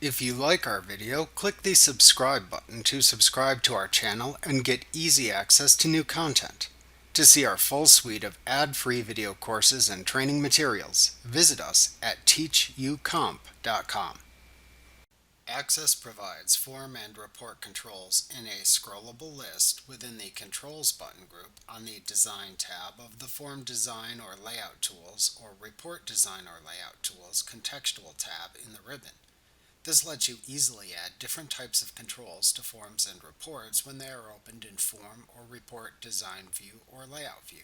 If you like our video, click the subscribe button to subscribe to our channel and get easy access to new content. To see our full suite of ad-free video courses and training materials, visit us at teachucomp.com. Access provides form and report controls in a scrollable list within the Controls button group on the Design tab of the Form Design or Layout Tools or Report Design or Layout Tools contextual tab in the ribbon. This lets you easily add different types of controls to forms and reports when they are opened in Form or Report Design View or Layout View.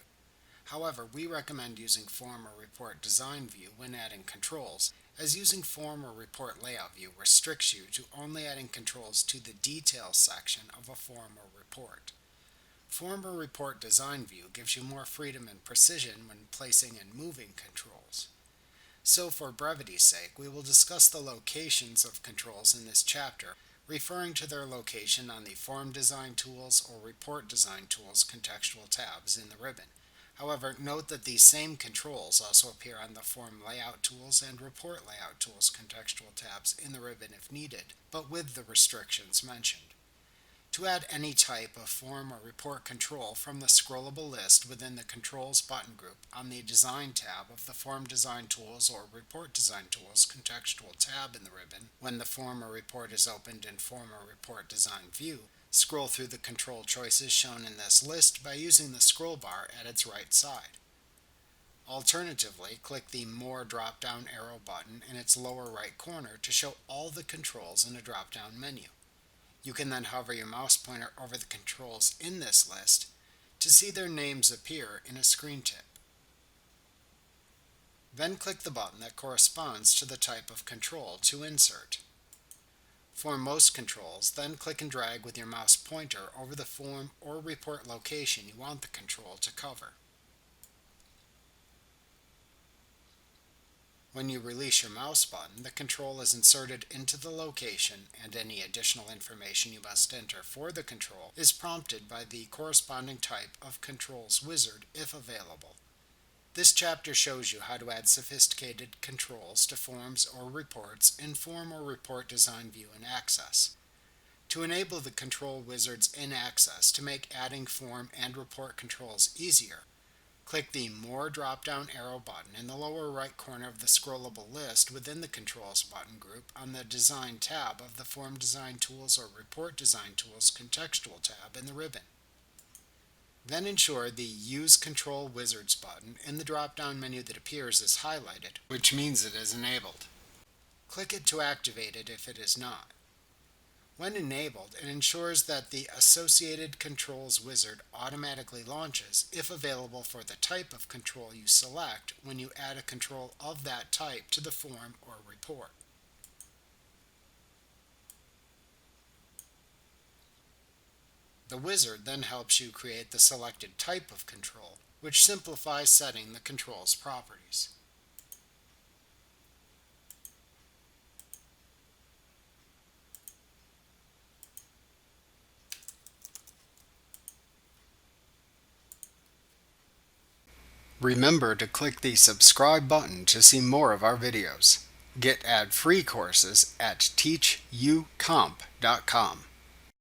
However, we recommend using Form or Report Design View when adding controls, as using Form or Report Layout View restricts you to only adding controls to the Details section of a form or report. Form or Report Design View gives you more freedom and precision when placing and moving controls. So for brevity's sake, we will discuss the locations of controls in this chapter, referring to their location on the Form Design Tools or Report Design Tools contextual tabs in the ribbon. However, note that these same controls also appear on the Form Layout Tools and Report Layout Tools contextual tabs in the ribbon if needed, but with the restrictions mentioned. To add any type of form or report control from the scrollable list within the Controls button group on the Design tab of the Form Design Tools or Report Design Tools contextual tab in the ribbon, when the form or report is opened in Form or Report Design View, scroll through the control choices shown in this list by using the scroll bar at its right side. Alternatively, click the More drop-down arrow button in its lower right corner to show all the controls in a drop-down menu. You can then hover your mouse pointer over the controls in this list to see their names appear in a screen tip. Then click the button that corresponds to the type of control to insert. For most controls, then click and drag with your mouse pointer over the form or report location you want the control to cover. When you release your mouse button, the control is inserted into the location, and any additional information you must enter for the control is prompted by the corresponding type of controls wizard if available. This chapter shows you how to add sophisticated controls to forms or reports in Form or Report Design View in Access. To enable the control wizards in Access to make adding form and report controls easier, click the More drop-down arrow button in the lower right corner of the scrollable list within the Controls button group on the Design tab of the Form Design Tools or Report Design Tools contextual tab in the ribbon. Then ensure the Use Control Wizards button in the drop-down menu that appears is highlighted, which means it is enabled. Click it to activate it if it is not. When enabled, it ensures that the associated controls wizard automatically launches if available for the type of control you select when you add a control of that type to the form or report. The wizard then helps you create the selected type of control, which simplifies setting the control's properties. Remember to click the subscribe button to see more of our videos. Get ad-free courses at teachucomp.com.